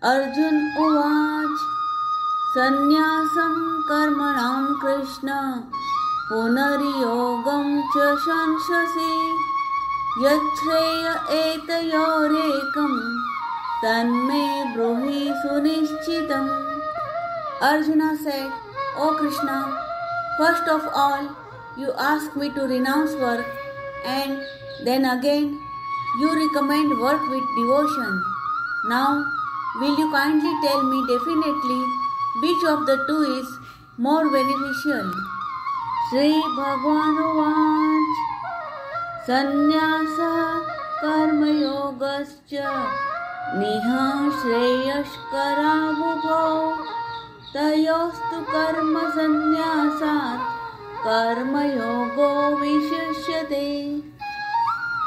अर्जुन उवाच सन्न्यासं कर्मणां कृष्ण पुनर्योगं च संशसि यच्छ्रेय एतयोरेकं तन्मे ब्रूहि सुनिश्चितम्. Arjuna said, O Krishna, first of all, you ask me to renounce work, and then again you recommend work with devotion. Now, will you kindly tell me definitely which of the two is more beneficial? Shri Bhagavan Uvac Sannyasa Karma Yogascha Niha Shreyashkara Bhubho Tayostu Karma Sannyasat Karma Yogo Vishishyate.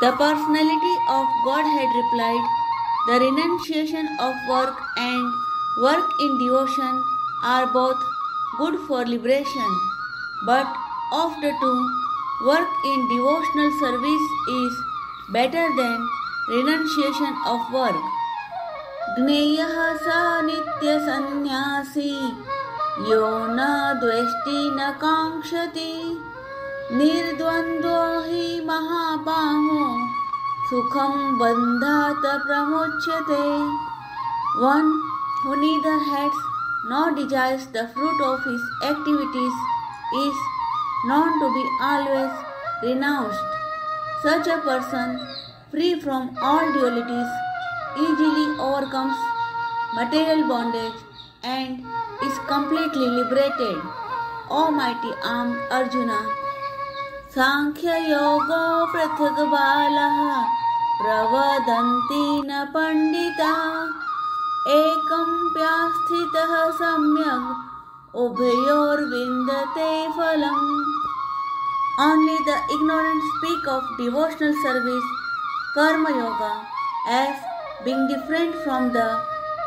The personality of Godhead replied, the renunciation of work and work in devotion are both good for liberation, but of the two, work in devotional service is better than renunciation of work. Gneyah sa nitya sannyasi yo na dveshti na kankshati nirdvandvo hi mahabaho sukham bandhata pramuchyate. One who neither hates nor desires the fruit of his activities is known to be always renounced. Such a person, free from all dualities, easily overcomes material bondage and is completely liberated. O mighty armed Arjuna, Sankhya Yoga Prathak Balaha Pravadanti na Pandita Ekam Pyasthitah Samyak Ubhayor Vindate Phalam. Only the ignorant speak of devotional service, Karma Yoga, as being different from the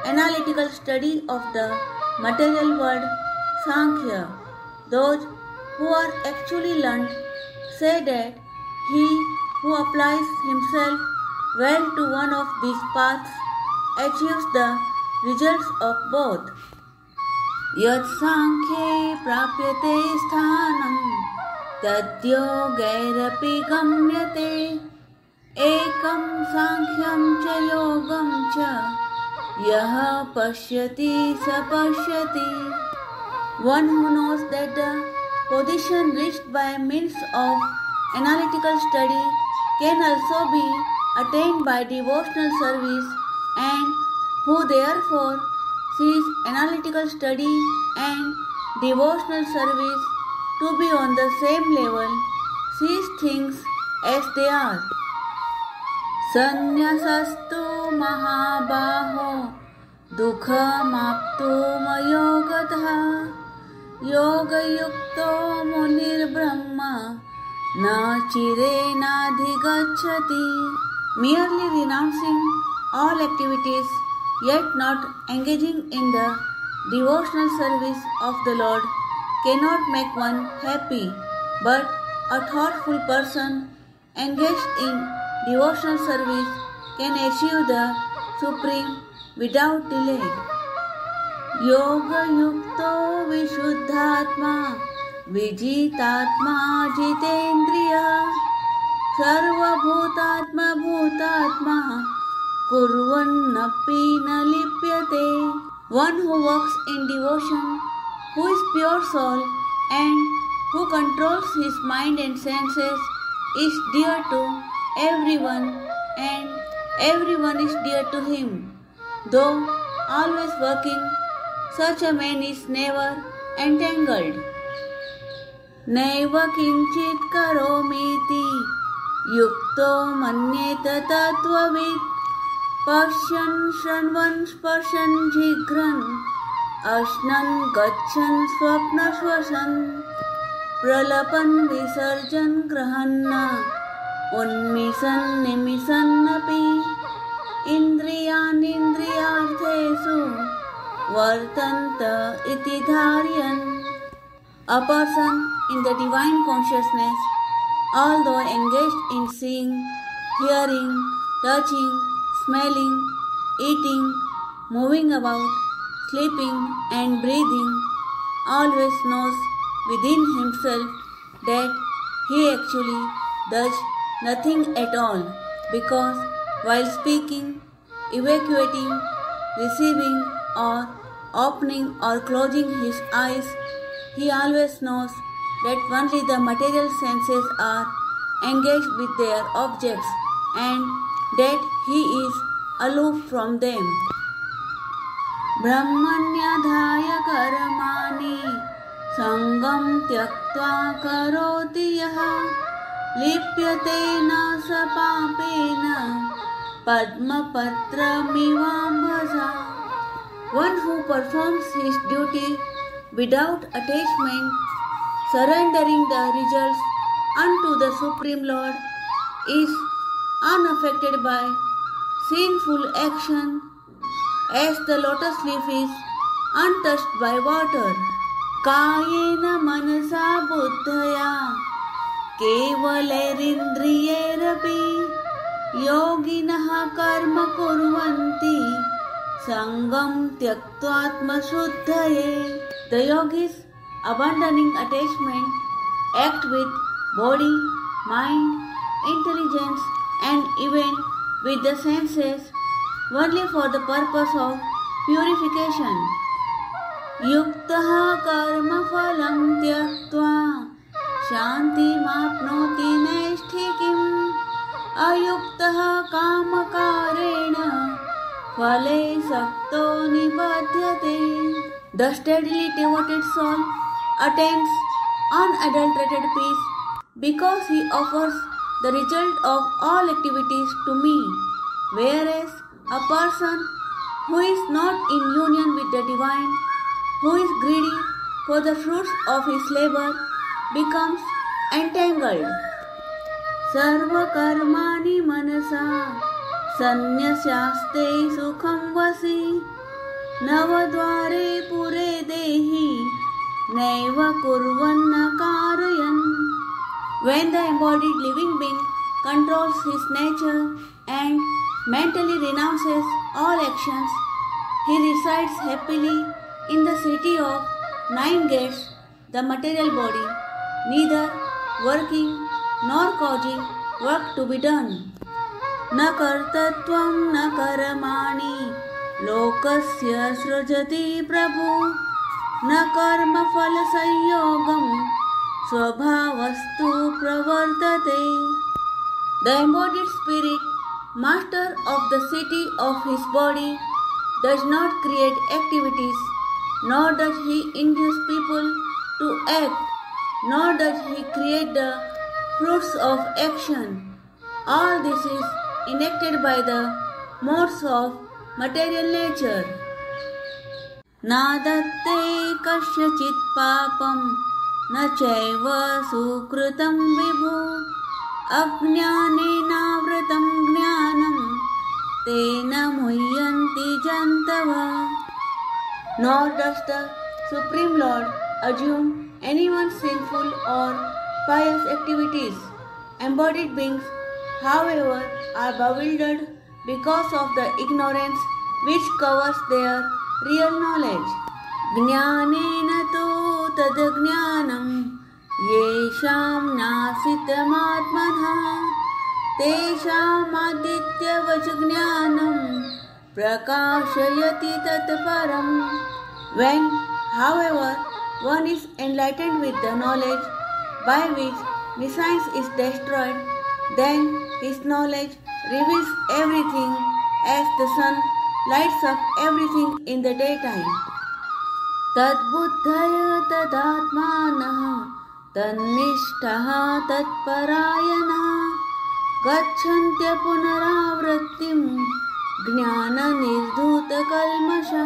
analytical study of the material world, Sankhya. Those who are actually learned say that he who applies himself well to one of these paths achieves the results of both. Yat Sankhye prapyate sthanam तद्योगैरपि गम्यते एकं सांख्यं च योगं च यः पश्यति स पश्यति. One who knows that the position reached by means of analytical study can also be attained by devotional service, and who therefore sees analytical study and devotional service to be on the same level, sees things as they are. Sanyasastu mahabaho dukhamaptu mayogatha yoga yukto munir brahma na chirena dhigachati. Merely renouncing all activities yet not engaging in the devotional service of the Lord cannot make one happy, but a thoughtful person engaged in devotional service can achieve the supreme without delay. Yoga yukto vishuddhatma vijitatma jitendriya sarva bhutatma bhutatma kurvannapi na lipyate. One who walks in devotion, who is pure soul and who controls his mind and senses, is dear to everyone and everyone is dear to him. Though always working, such a man is never entangled. Naiva kinchit karomiti yukto manyeta tattvavid pashyan shranvan sparshan jigran ashnan gachan swapna swashan pralapan visarjan grahanna unmisan nimisan api indriyan indriyarthesu vartanta iti dharyan. A person in the divine consciousness, although engaged in seeing, hearing, touching, smelling, eating, moving about, sleeping and breathing, always knows within himself that he actually does nothing at all, because while speaking, evacuating, receiving or opening or closing his eyes, he always knows that only the material senses are engaged with their objects and that he is aloof from them. ब्रह्मण्याधाय कर्माणि संगं त्यक्त्वा करोति यः लिप्यते न स पापेन पद्मपत्रमिवाम्भसा. One who performs his duty without attachment, surrendering the results unto the Supreme Lord, is unaffected by sinful action, as the lotus leaf is untouched by water. Kayena manasa buddhaya kevalairindrayerapi yoginaha karma kurvanti sangam tyaktvatma shuddhaye. The yogis, abandoning attachment, act with body, mind, intelligence and even with the senses only for the purpose of purification. Yuktaha karma phalam tyaktva shantimapnoti naishtikim ayuktaha kamakarena phale sakto nibadhyate. The steadily devoted soul attains unadulterated peace because he offers the result of all activities to me, whereas a person who is not in union with the divine, who is greedy for the fruits of his labor, becomes entangled. Sarva karmani manasa sannyasaste sukham vasi navadvare pure dehi naiva kurvanna karayan. When the embodied living being controls his nature and mentally renounces all actions, he resides happily in the city of 9 gates, the material body, neither working nor causing work to be done. Na kartatvam na karamani lokasya srujati prabhu na karma phala sanyogam svabhavastu pravartate. The embodied spirit, master of the city of his body, does not create activities, nor does he induce people to act, nor does he create the fruits of action. All this is enacted by the modes of material nature. Nadatte kasyachit papam na chaiva sukrutam vibhu ajnanenavratam jnanam tena muhyanti jantava. Nor does the Supreme Lord assume anyone's sinful or pious activities. Embodied beings, however, are bewildered because of the ignorance which covers their real knowledge. Jnanena tu tadajnanam yesham nasitam tesham adityavajnanam prakashayati tatparam. When, however, one is enlightened with the knowledge by which nescience is destroyed, then his knowledge reveals everything as the sun lights up everything in the daytime. Tad buddhaya tadatmanaha tannishtaha tatparayanaha gacchantya punaravrattim jnana nirdhuta kalmasha.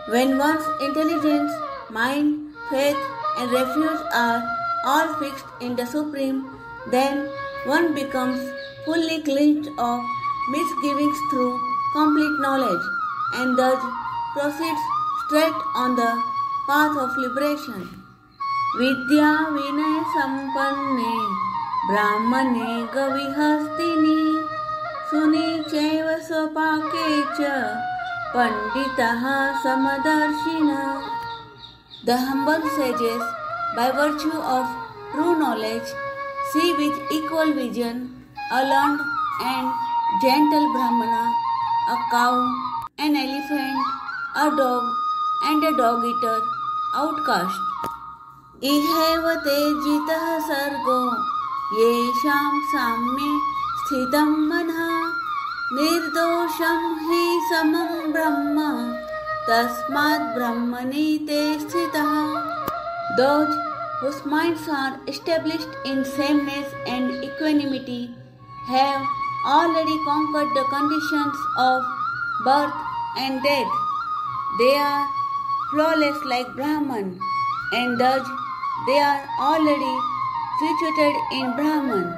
When one's intelligence, mind, faith and refuge are all fixed in the Supreme, then one becomes fully cleansed of misgivings through complete knowledge and thus proceeds straight on the path of liberation. Vidya vinaya sampanne brahmane gavihastini suni chaiva svapake cha Panditaha Samadarshina. The humble sages, by virtue of true knowledge, see with equal vision a learned and gentle Brahmana, a cow, an elephant, a dog, and a dog-eater, outcast. इहैव ते जितः सर्गो येषां साम्ये स्थितं मनः निर्दोषं हि समं ब्रह्म तस्मात् ब्रह्मणि ते स्थितः. Those whose minds are established in sameness and equanimity have already conquered the conditions of birth and death. They are flawless like Brahman, and thus they are already situated in Brahman.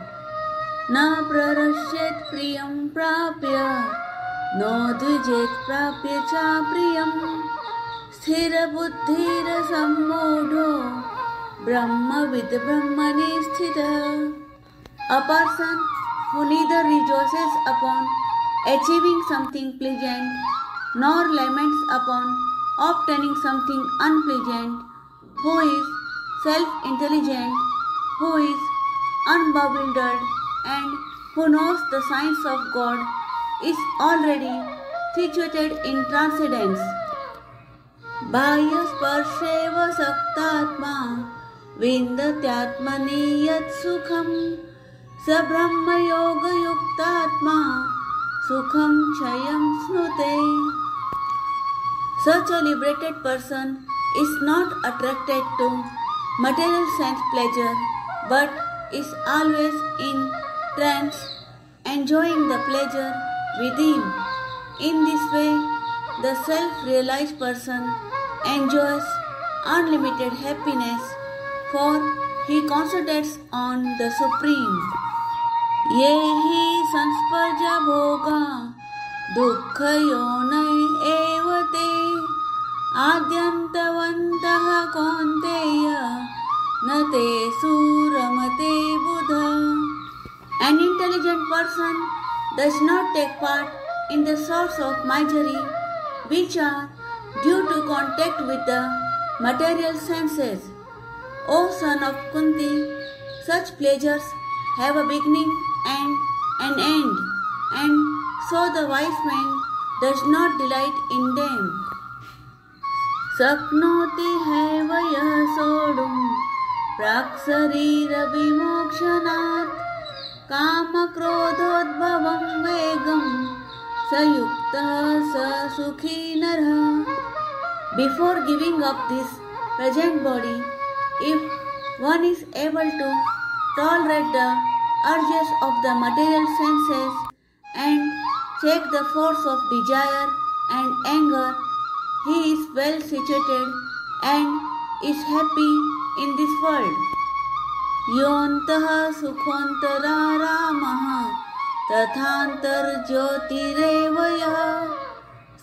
Na prarashyet priyam prapya, no dvijet prapya cha priyam, sthira buddhira sammodho, brahmavid brahmani sthita. A person who neither rejoices upon achieving something pleasant, nor laments upon obtaining something unpleasant, who is self-intelligent, who is unbewildered, and who knows the signs of God, is already situated in transcendence. Bhayasparsheva saktatma vindatyatmani yat sukham sa brahma yoga yuktatma sukham chayam snute. Such a liberated person is not attracted to material sense pleasure, but is always in trance, enjoying the pleasure within. In this way, the self-realized person enjoys unlimited happiness, for he concentrates on the Supreme. Yehi sansparja bhoga dukkha yonai evate आद्यन्तवन्तः कौन्तेय न ते सुरमते बुधा. An intelligent person does not take part in the sorts of misery which are due to contact with the material senses. O son of Kunti, such pleasures have a beginning and an end, and so the wise man does not delight in them. शक्नोति have यः सोढुं प्राक्शरीरविमोक्षणात् कामक्रोधोद्भवं वेगं स युक्तः स सुखी नरः. Before giving up this present body, if one is able to tolerate the urges of the material senses and check the force of desire and anger, he is well situated and is happy in this world. Yontah sukhontara ramah tathantar jyotirevayah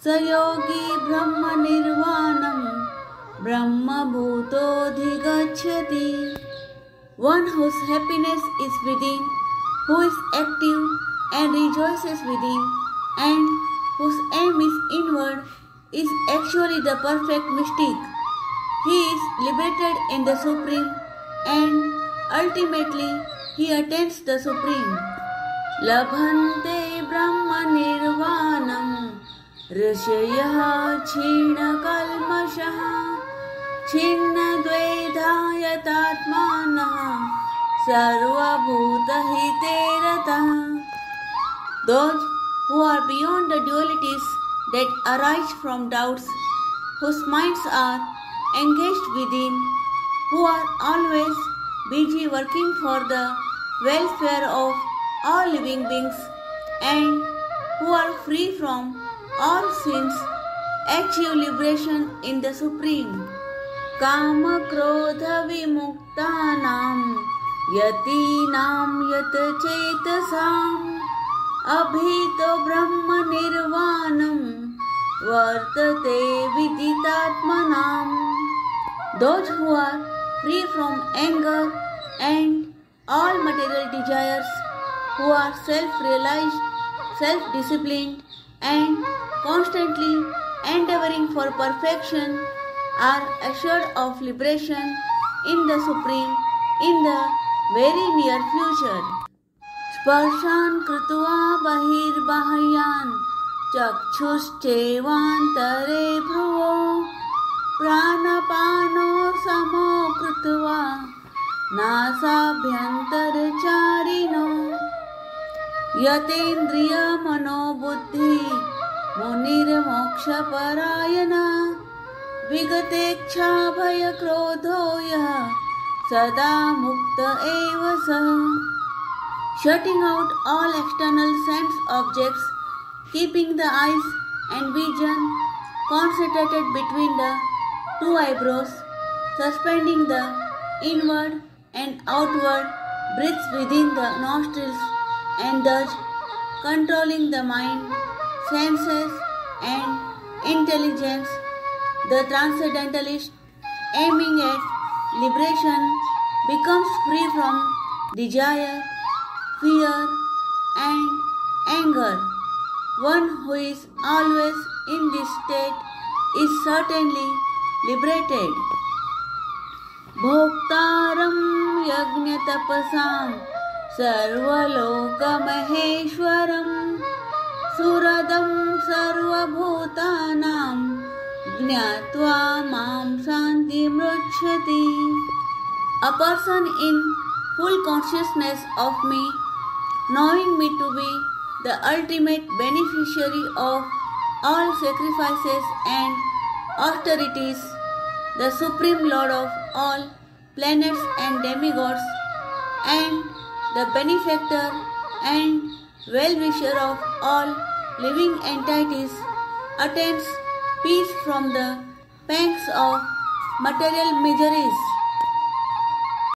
sayogi brahma nirvanam brahma bhutodhigachyati. One whose happiness is within, who is active and rejoices within, and whose aim is inward, is actually the perfect mystic. He is liberated in the Supreme, and ultimately he attains the Supreme. Labhante Brahma Nirvanam Rishayah China Kalmashaha Chinna Dvedhayatatmana Sarva Bhuta Hiterata. Those who are beyond the dualities that arise from doubts, whose minds are engaged within, who are always busy working for the welfare of all living beings, and who are free from all sins, achieve liberation in the Supreme. Kama krodha vimuktanam yatinam yat chetasam abhito brahma nirvanam vartate viditatmanam. Those who are free from anger and all material desires, who are self-realized, self-disciplined, and constantly endeavoring for perfection, are assured of liberation in the Supreme in the very near future. Sparshan krutva bahirbahayan चक्षुश्चैवान्तरे भ्रुवो प्राणपानो समो कृत्वा नासाभ्यन्तरचारिणो यतेन्द्रियमनोबुद्धि मुनिर्मोक्षपरायण विगतेच्छाभयक्रोधो यः सदा मुक्त एव सः. Shutting out all external sense objects, keeping the eyes and vision concentrated between the two eyebrows, suspending the inward and outward breaths within the nostrils, and thus controlling the mind, senses, and intelligence. The transcendentalist, aiming at liberation, becomes free from desire, fear, and anger. One who is always in this state is certainly liberated. Bhoktaram yajnatapasam sarvalokamaheeshwaram suradam sarvabhutanam jnatva mam shantimruchyati. A person in full consciousness of me, knowing me to be the ultimate beneficiary of all sacrifices and austerities, the Supreme Lord of all planets and demigods, and the benefactor and well-wisher of all living entities, attains peace from the pangs of material miseries.